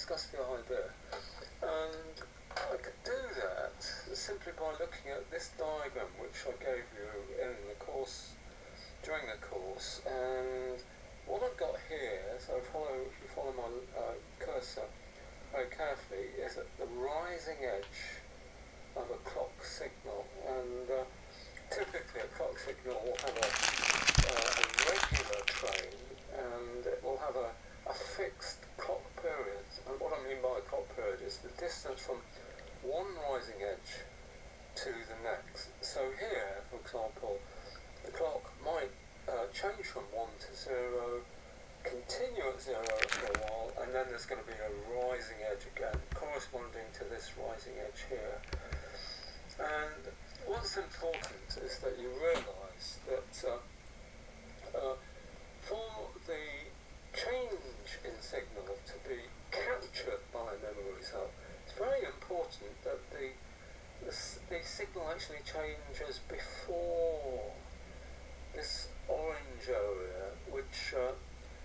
discuss the idea. And I could do that simply by looking at this diagram which I gave you in the course, during the course, and what I've got here, so if you follow my cursor very carefully, is at the rising edge of a clock signal, and typically a clock signal will have a regular train, and it will have a fixed clock period. And what I mean by a clock period is the distance from one rising edge to the next. So here, for example, the clock might change from 1 to 0, continue at 0 for a while, and then there's going to be a rising edge again, corresponding to this rising edge here. And what's important is that you realise that for the change in signal to be captured by a memory cell, it's very important that the signal actually changes before this orange area, which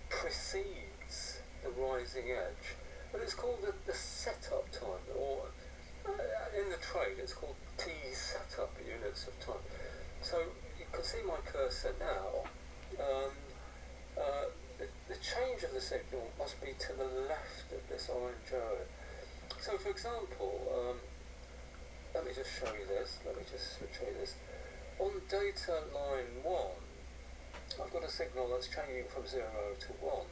precedes the rising edge. But it's called the setup time, or in the trade it's called T setup, units of time. So you can see my cursor now. The change of the signal must be to the left of this orange area. So for example, let me just show you this, let me just show you this. On data line 1, I've got a signal that's changing from 0 to 1,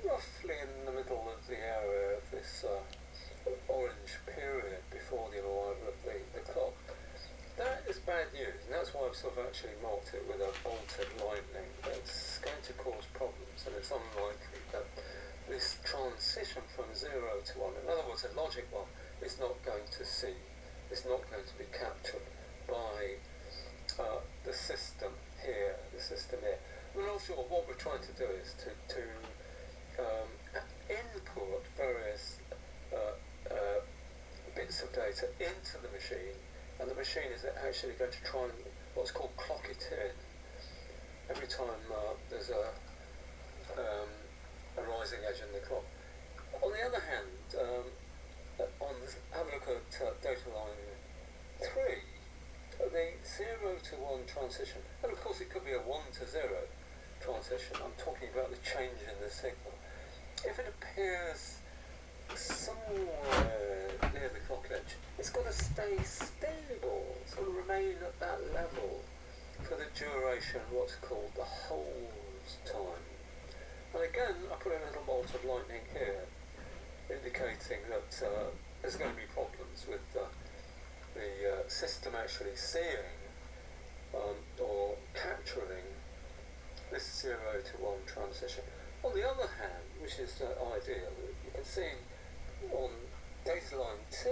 roughly in the middle of the area of this orange period before the arrival of the clock. That is bad news, and that's why I've sort of actually marked it with a bolted lightning. It's going to cause problems, and it's unlikely that this transition from 0 to 1, in other words a logic 1, is not going to be captured by the system here. I mean, after all, what we're trying to do is to input various bits of data into the machine, and the machine is actually going to try and what's called clock it in every time there's a rising edge in the clock. On the other hand, have a look at data line 3, the 0 to 1 transition, and of course it could be a 1 to 0 transition. I'm talking about the change in the signal. If it appears somewhere near the clock edge, it's got to stay stable, it's got to remain at that level for the duration of what's called the hold time. And again, I put in a little bolt of lightning here, indicating that there's going to be problems with the system actually seeing or capturing this 0 to 1 transition. On the other hand, which is ideal, you can see on data line 2,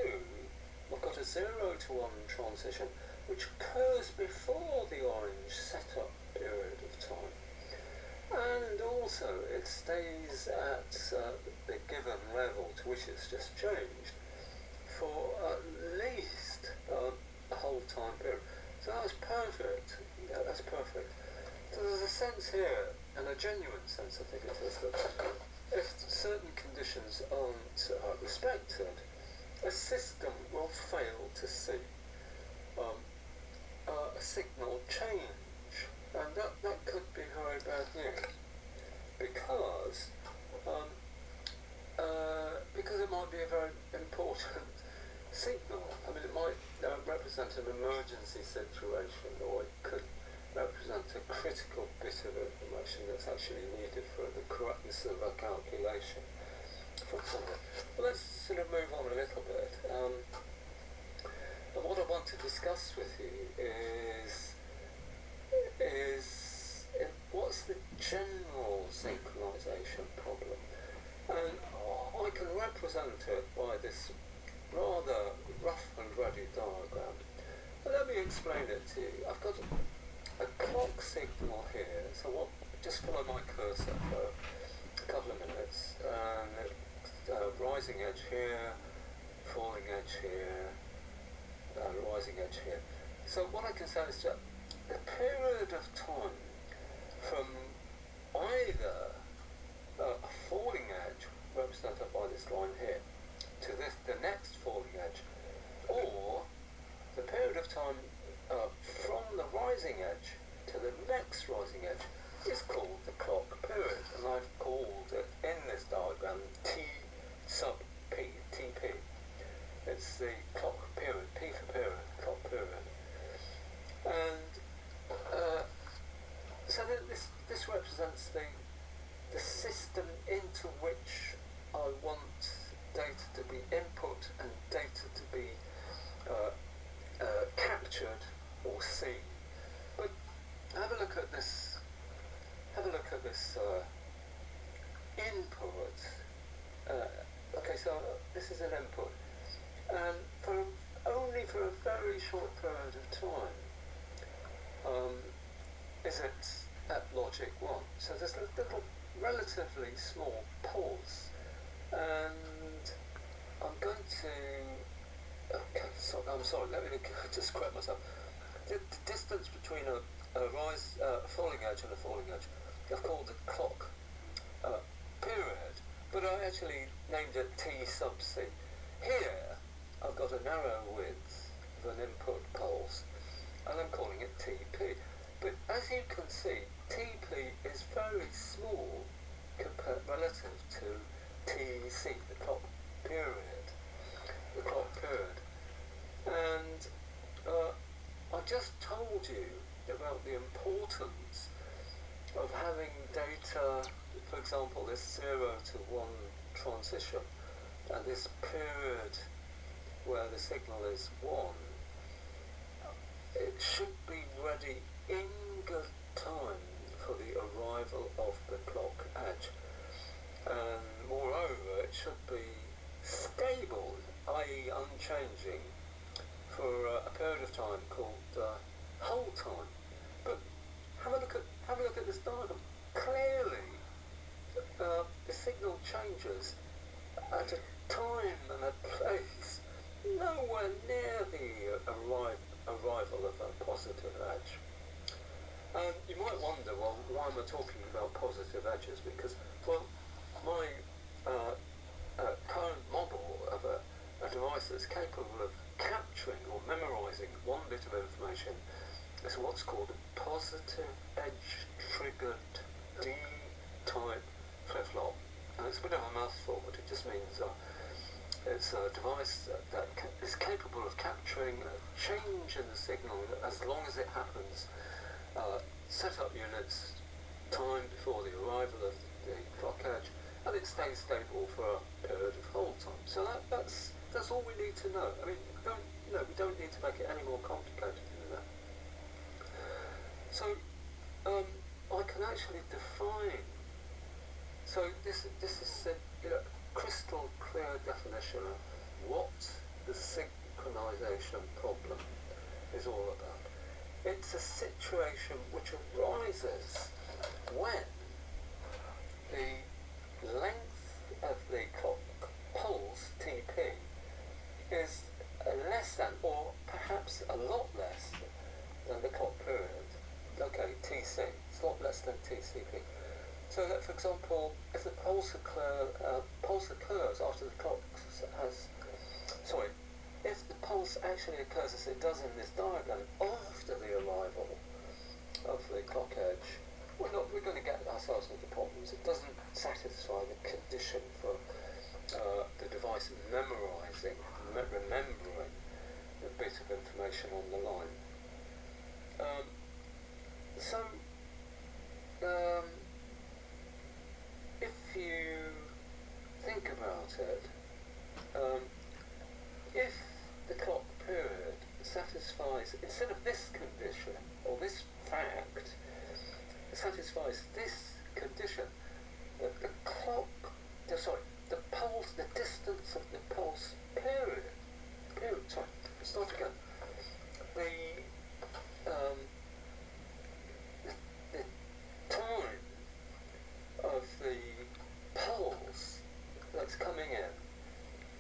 I've got a 0 to 1 transition which occurs before the orange setup period of time. And also it stays at the given level to which it's just changed for at least a whole time period. So that's perfect. Yeah, that's perfect. So there's a sense here, and a genuine sense I think it is, that if certain conditions aren't respected, a system will fail to see a signal change, and that could be very bad news, because it might be a very important signal. I mean, it might represent an emergency situation, or it could represent a critical bit of information that's actually needed for the correctness of a calculation. Well, let's sort of move on a little bit. And what I want to discuss with you is what's the general synchronization problem? And I can represent it by this rather rough and ready diagram. But let me explain it to you. I've got a clock signal here, so just follow my cursor for a couple of minutes, and rising edge here, falling edge here, rising edge here. So what I can say is that the period of time from either a falling edge, represented by this this line here to the next falling edge, or the period of time from the rising edge to the next rising edge is called the clock period, and I've called it in this diagram T sub P, TP. It's the clock period, P for period, clock period. And so this represents the system into which I want data to be input and data to be captured or seen. But have a look at this. Have a look at this input. Okay, so this is an input, and only for a very short period of time is it at logic 1. So there's a little relatively small pause, and I'm going to. Okay, so I'm sorry. Let me just correct myself. The distance between a falling edge and a falling edge, I've called the clock period, but I actually named it T sub C. Here, I've got a narrow width of an input pulse, and I'm calling it TP. But as you can see, TP is very small relative to TC, the clock period. The clock period. And I just told you about the importance of having data, for example, this 0 to 1 transition, and this period where the signal is 1, it should be ready in good time for the arrival of the clock edge. And moreover, it should be stable, i.e. unchanging, for a period of time called hold time. But have a look at this diagram. Clearly, the signal changes at a time and a place nowhere near the arrival of a positive edge. And you might wonder, well, why am I talking about positive edges? Because, well, my current model of a device that's capable of capturing or memorizing one bit of information is what's called a positive edge triggered D-type flip-flop. And it's a bit of a mouthful, but it just means it's a device that is capable of capturing a change in the signal as long as it happens. Setup units time before the arrival of the clock edge, and it stays stable for a period of hold time. So that's all we need to know. I mean, we don't need to make it any more complicated than that. So I can actually define. So this is a crystal clear definition of what the synchronization problem is all about. It's a situation which arises when the length of the clock pulse, TP, is less than, or perhaps a lot less than the clock period. Okay, TC, it's a lot less than TCP. So that, for example, if the pulse occurs after the clock if the pulse actually occurs as it does in this diagram after the arrival of the clock edge, we're going to get ourselves into problems. It doesn't satisfy the condition for the device remembering the bit of information on the line. If you think about it, if the clock period satisfies, instead of this condition, or this fact, it satisfies this condition, that the pulse, the distance of the pulse period, start again, the time of the pulse that's coming in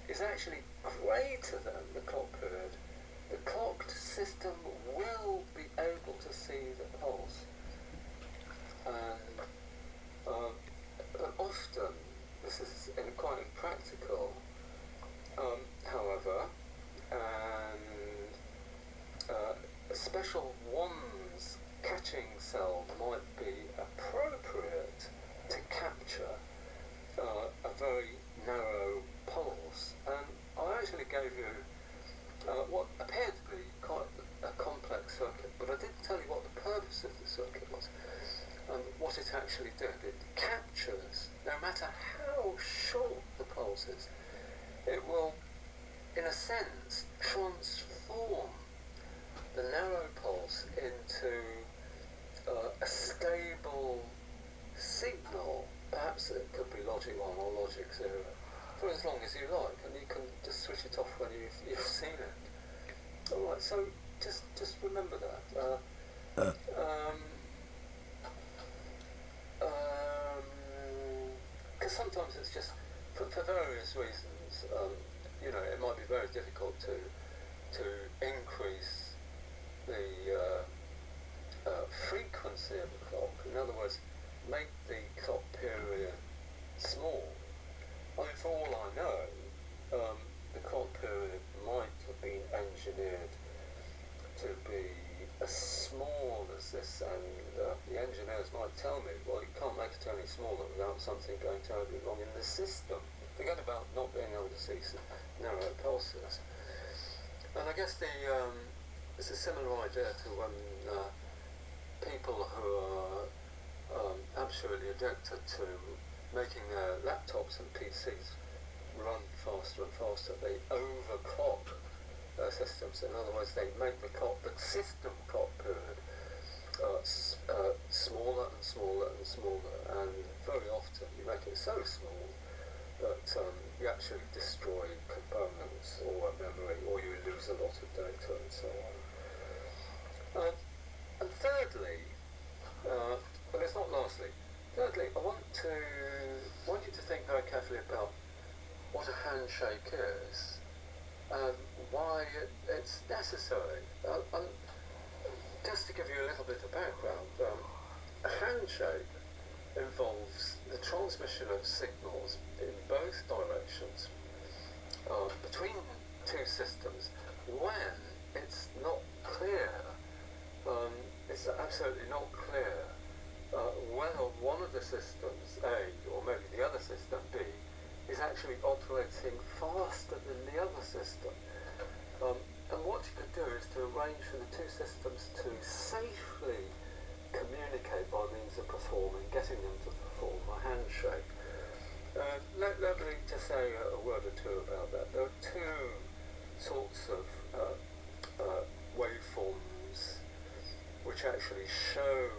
is actually greater than the clock period, the clocked system will be able to see the pulse. And often, this is quite impractical, special wands catching cell might be appropriate to capture a very narrow pulse. And I actually gave you what appeared to be quite a complex circuit, but I didn't tell you what the purpose of the circuit was and what it actually did. It captures, no matter how short the pulse is, it will, in a sense, transform the narrow pulse into a stable signal. Perhaps it could be logic 1 or logic 0, for as long as you like, and you can just switch it off when you've seen it. Alright, so just remember that. Because sometimes it's just, for various reasons, it might be very difficult to increase the frequency of the clock. In other words, make the clock period small. I mean, for all I know, the clock period might have been engineered to be as small as this, and the engineers might tell me, well, you can't make it any smaller without something going terribly wrong in the system. Forget about not being able to see narrow pulses. And I guess it's a similar idea to when people who are absolutely addicted to making their laptops and PCs run faster and faster. They overclock their systems. In other words, they make the system clock period smaller and smaller and smaller, and very often you make it so small that you actually destroy components or memory, or you lose a lot of data and so on. And thirdly, but it's not lastly, thirdly, I want you to think very carefully about what a handshake is and why it's necessary. Just to give you a little bit of background, a handshake involves the transmission of signals in both directions between two systems when it's not clear, it's absolutely not clear whether one of the systems, A, or maybe the other system, B, is actually operating faster than the other system. And what you could do is to arrange for the two systems to safely communicate by means of getting them to perform a handshake. Let me just say a word or two about that. There are two sorts of waveforms which actually show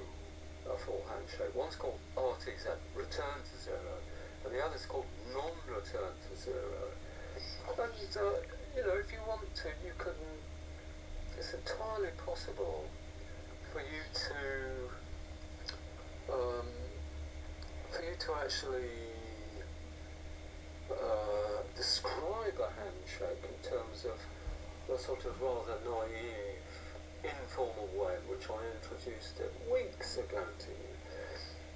a full handshake. One's called RTZ, return to zero, and the other's called non-return to zero. And if you want to, you can. It's entirely possible for you to actually describe a handshake in terms of the sort of rather naive, informal way in which I introduced it weeks ago to you.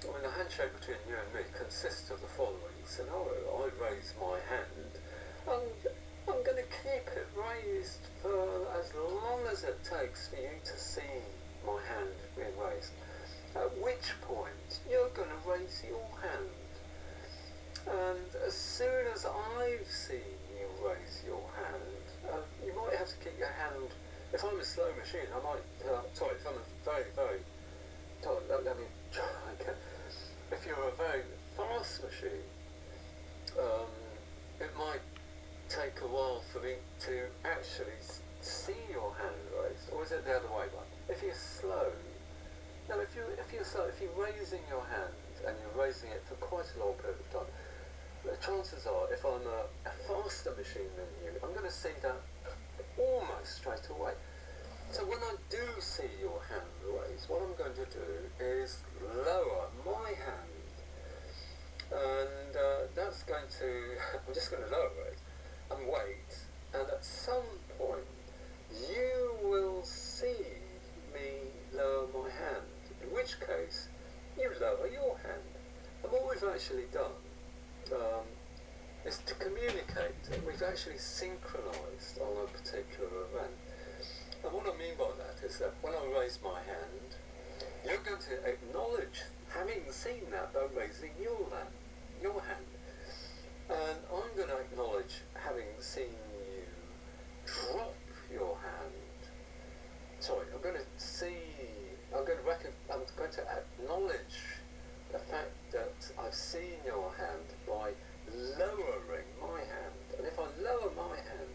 I mean, the handshake between you and me consists of the following scenario. I raise my hand, and I'm going to keep it raised for as long as it takes for you to see my hand being raised. At which point, you're going to raise your hand. And as soon as I've seen you raise your hand, you might have to keep your hand. If I'm a slow machine, I might. If I'm a very, very. Let me try again. If you're a very fast machine, it might take a while for me to actually see your hand raised, or is it the other way around? If you're slow, if you're slow, if you're raising your hand and you're raising it for quite a long period of time, the chances are, if I'm a faster machine than you, I'm going to see that almost straight away. So when I do see your hand raised, what I'm going to do is lower my hand, and that's going to. I'm just going to lower it and wait, and at some point you will see me lower my hand, in which case you lower your hand. And what we've actually done is to communicate. We've actually synchronized on a particular event. And what I mean by that is that when I raise my hand, you're going to acknowledge having seen that by raising your hand. And I'm going to acknowledge having seen you drop your hand. Sorry, I'm going to acknowledge the fact that I've seen your hand by lowering my hand. And if I lower my hand,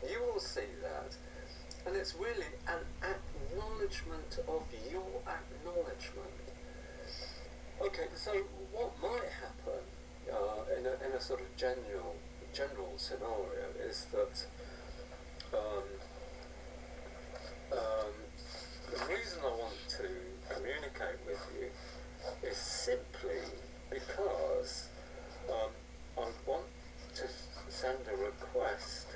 you will see that. And it's really an acknowledgement of your acknowledgement. Okay, so what might happen in a sort of general scenario is that the reason I want to communicate with you is simply because I want to send a request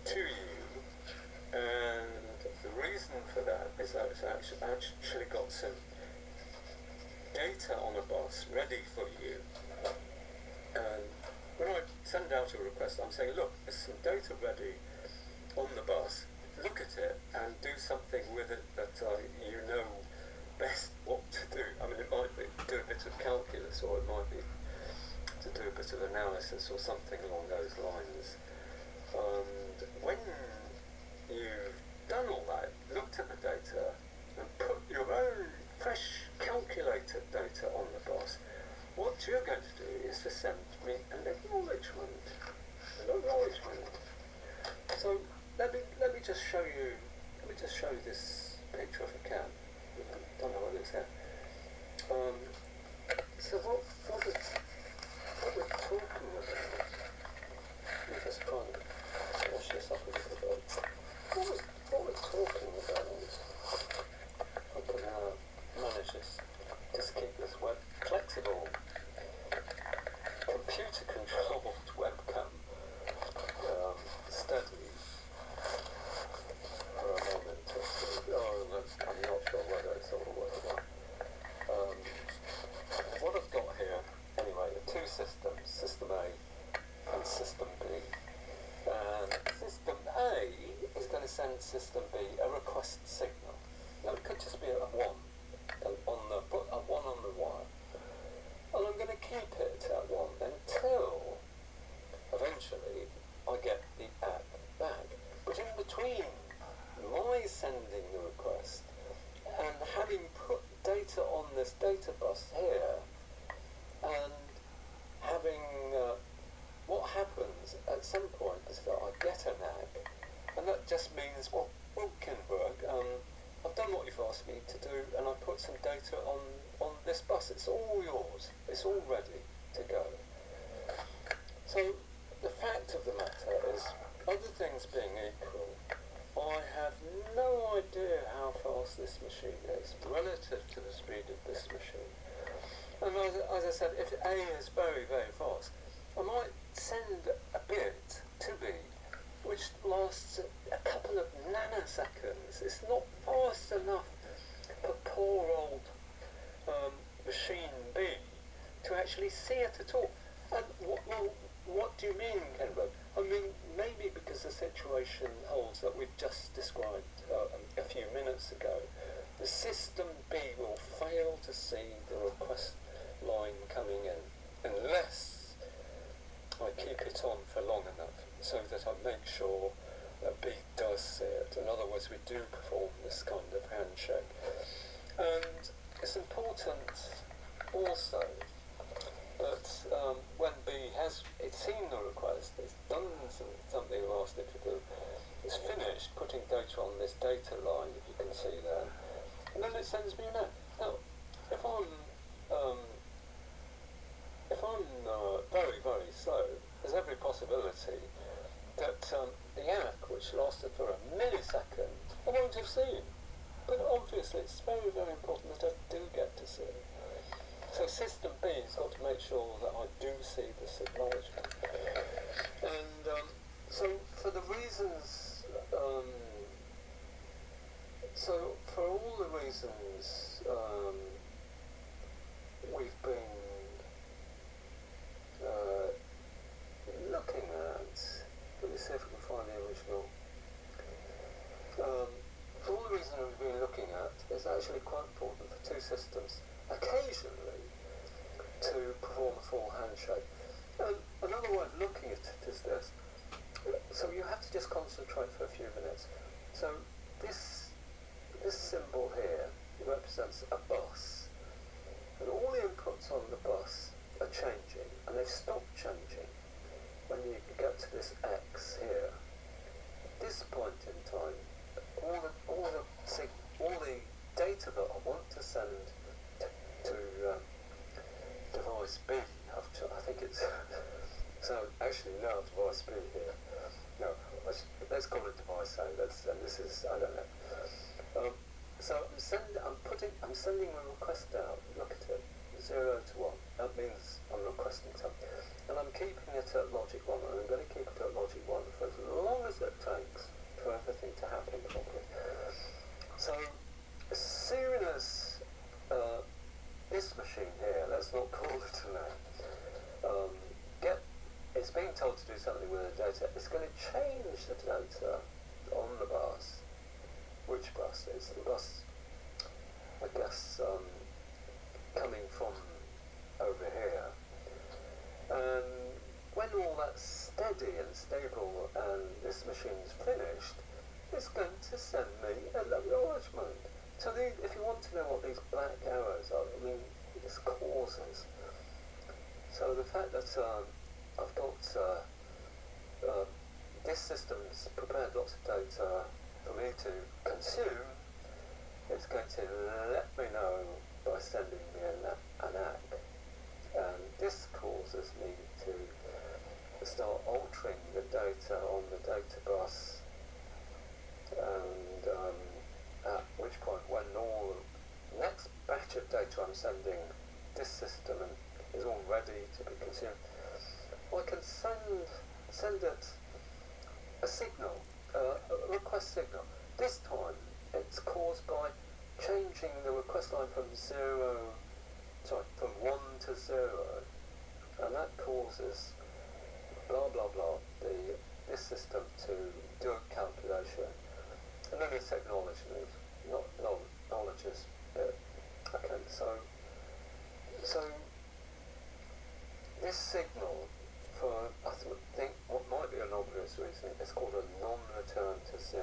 to you, and the reason for that is that it's actually got some data on a bus ready for you. And when I send out a request, I'm saying, look, there's some data ready on the bus, look at it and do something with it that you know best what to do. I mean, it might be do a bit of calculus, or it might be to do a bit of analysis or something along those lines. And when you've done all that, looked at the data and put your own fresh calculated data on the bus, what you're going to do is to send me an acknowledgement. So let me just show you this picture if I can. I don't know what it's here. So what we're talking about, let me just try and wash this up a little bit. What we're talking about, I can manage this, just keep this flexible, computer-controlled webcam steady for a moment. I'm not sure whether it's all working. What I've got here, anyway, are two systems, System A and System B. And System A is going to send System B a request signal. Now it could just be a 1 put a 1 on the wire. And I'm going to keep it at 1 until eventually I get the app back. But in between my sending the request and having put data on this data bus here, and having what happens at some point is that I get an app, and that just means, well, Kinberg, I've done what you've asked me to do, and I put some data on this bus. It's all yours. It's all ready to go. So the fact of the matter is, other things being equal, I have no idea how fast this machine is relative to the speed of this machine. And as I said, if A is very, very fast, I might send a bit to B, which lasts a couple of nanoseconds. It's not fast enough for poor old machine B to actually see it at all. And what do you mean, Kenbrook? I mean, maybe because the situation holds that we've just described a few minutes ago, the System B will fail to see the request line coming in unless I keep it on for long enough so that I make sure that B does see it. In other words, we do perform this kind of handshake. And it's important also that when B has seen the request, it's done something I've asked it to do, it's finished putting data on this data line, if you can see there, and then it sends me an app. Now, if I'm very, very slow, there's every possibility that the app, which lasted for a millisecond, I won't have seen. But obviously, it's very, very important that I do get to see it. So System B has got to make sure that I do see this acknowledgement. And so for the reasons, so for all the reasons we've been looking at, let me see if we can find the original. actually quite important for two systems occasionally to perform a full handshake. And another way of looking at it is this. So you have to just concentrate for a few minutes. So this symbol here represents a bus, and all the inputs on the bus are changing, and they've stopped changing when you get to this X here. At this point in time, all the data that I want to send to device B, I think it's so actually no device B here. No, let's call it device A. And this is, I don't know. So I'm sending a request out. Look at it, 0 to 1. That means I'm requesting something, and I'm keeping it at logic 1. And I'm going to keep it at logic 1 for as long as it takes for everything to happen properly. So as soon as this machine here, let's not call it a name, it's being told to do something with the data, it's going to change the data on the bus. Which bus? It's the bus, I guess, coming from over here. And when all that's steady and stable and this machine's finished, it's going to send me an acknowledgement. So if you want to know what these black arrows are, I mean, it's causes. So the fact that I've got this system's prepared lots of data for me to consume, it's going to let me know by sending me an ACK. And this causes me to start altering the data on the data bus, and at which point, when all the next batch of data I'm sending this system is all ready to be consumed, I can send it a signal, a request signal. This time it's caused by changing the request line from 1 to 0, and that causes blah blah blah this system to do a calculation, and then it's acknowledgement, acknowledges it. Okay, so this signal, for I think what might be an obvious reason, it's called a non-return to 0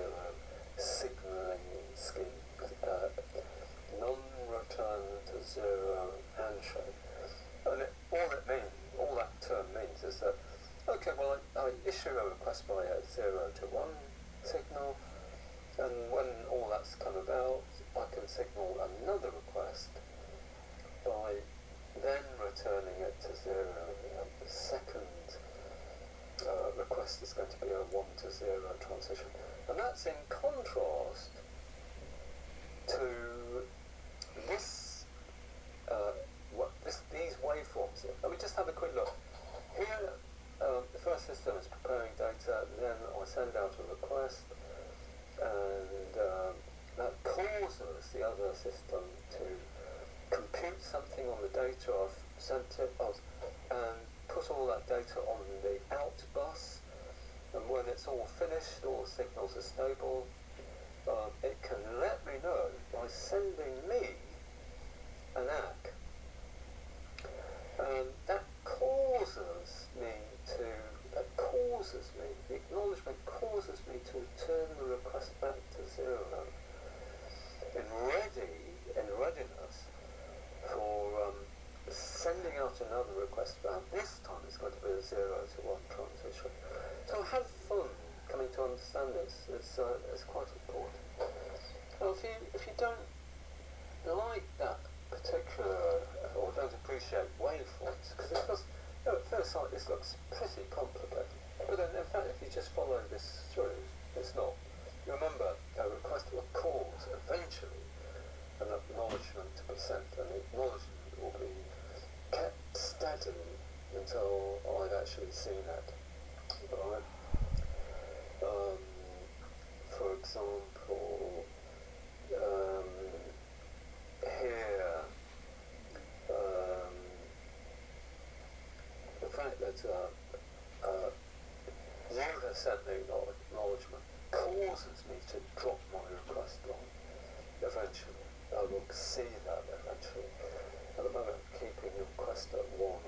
signaling scheme. Non-return to 0 handshake. And all that term means is that, okay, well, I issue a request by a 0 to 1 signal, and when all that's come about, I can signal another request by then returning it to 0. The second request is going to be a 1 to 0 transition. And that's in contrast to these waveforms here. Let me just have a quick look. Here, the first system is preparing data, then I send out a request, and that causes the other system to compute something on the data I've sent it, and put all that data on the out bus, and when it's all finished, all the signals are stable, it can let me know by sending me an ACK. And the acknowledgement causes me to return the request back to 0 in readiness for sending out another request, but this time it's going to be a 0 to 1 transition. So have fun coming to understand this. It's quite important. Now, if you don't like that particular, or don't appreciate waveforms, because it does, at first sight this looks pretty complicated, but then in fact if you just follow this through, it's not. You remember, a request will cause eventually an acknowledgement to be sent, and the acknowledgement will be kept steady until I've actually seen it. Right? For example, here, the fact that you have sent the acknowledgement causes me to drop my request line eventually. I will see that eventually. At the moment, I'm keeping the request at 1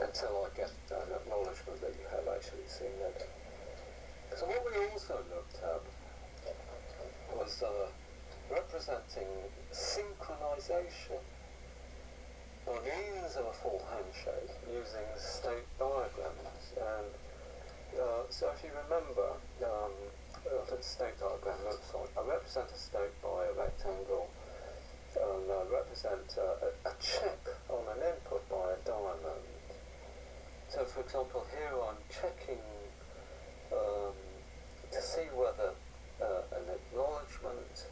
until I get an acknowledgement that you have actually seen it. So what we also looked at was representing synchronization by means of a full handshake using state diagrams. And so if you remember what a state diagram looks like, I represent a state by a rectangle, and I represent a check on an input by a diamond. So for example, here I'm checking to see whether an acknowledgement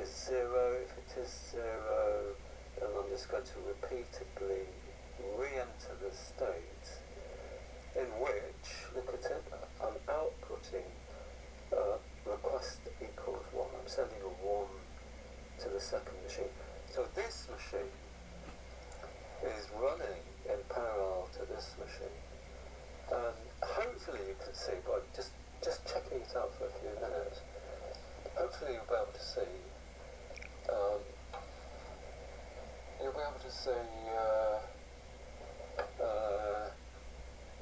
is 0. If it is 0, then I'm just going to repeatedly re-enter the state in which, look at it, I'm outputting request equals 1. I'm sending a 1 to the second machine. So this machine is running in parallel to this machine. And hopefully you can see, by just checking it out for a few minutes, hopefully you'll be able to see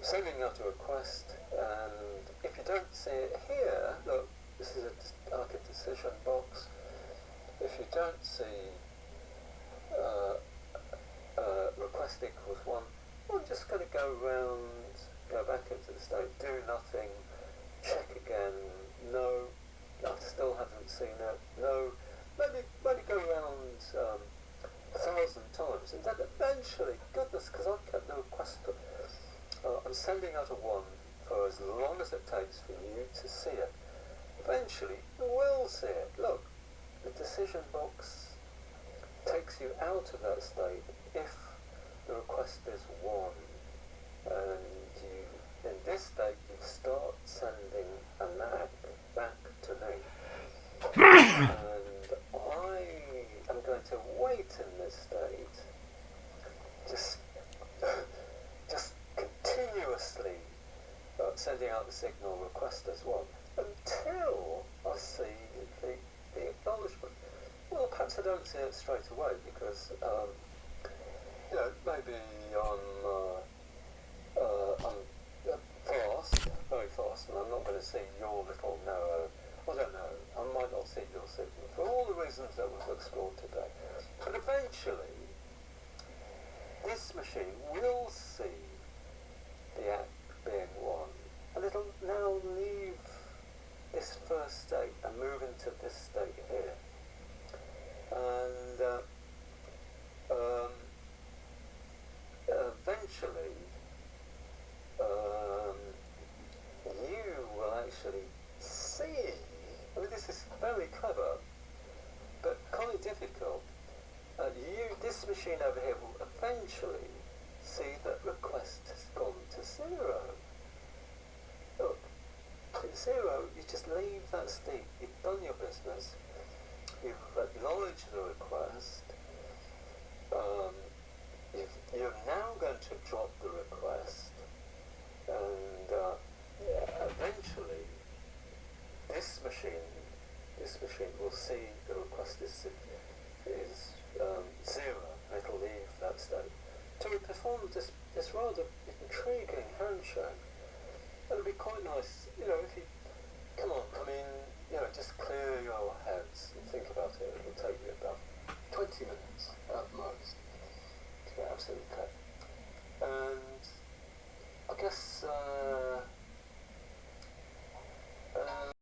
sending out a request, and if you don't see it here, look, this is like a decision box. If you don't see request equals 1, I'm just going to go back into the state, do nothing, check again, no, I still haven't seen it, no, maybe go around 1,000 times, and then eventually, goodness, because I've kept the request, I'm sending out a 1 for as long as it takes for you to see it. Eventually, you will see it. Look, the decision box takes you out of that state if the request is 1, and you, in this state, you start sending an act back to me. And I am going to wait in this state, just continuously sending out the signal request as 1 until I see the acknowledgement. Well, perhaps I don't see it straight away because maybe I'm fast, very fast, and I'm not going to see your little narrow. I don't know. I might not see your signal for all the reasons that we've explored today. But eventually, this machine will see the act being 1, and it'll now leave this first state and move into this state here. And eventually, you will actually see, I mean, this is very clever, but kind of difficult. This machine over here will eventually see that request has gone to 0. Look, at 0, you just leave that state. You've done your business. You've acknowledged the request. You're now going to drop the request, and eventually, this machine will see the request is 0. It'll leave that state. So we performed this rather intriguing handshake. It'll be quite nice, if you, come on, I mean, just clear your heads and think about it. It'll take you about 20 minutes.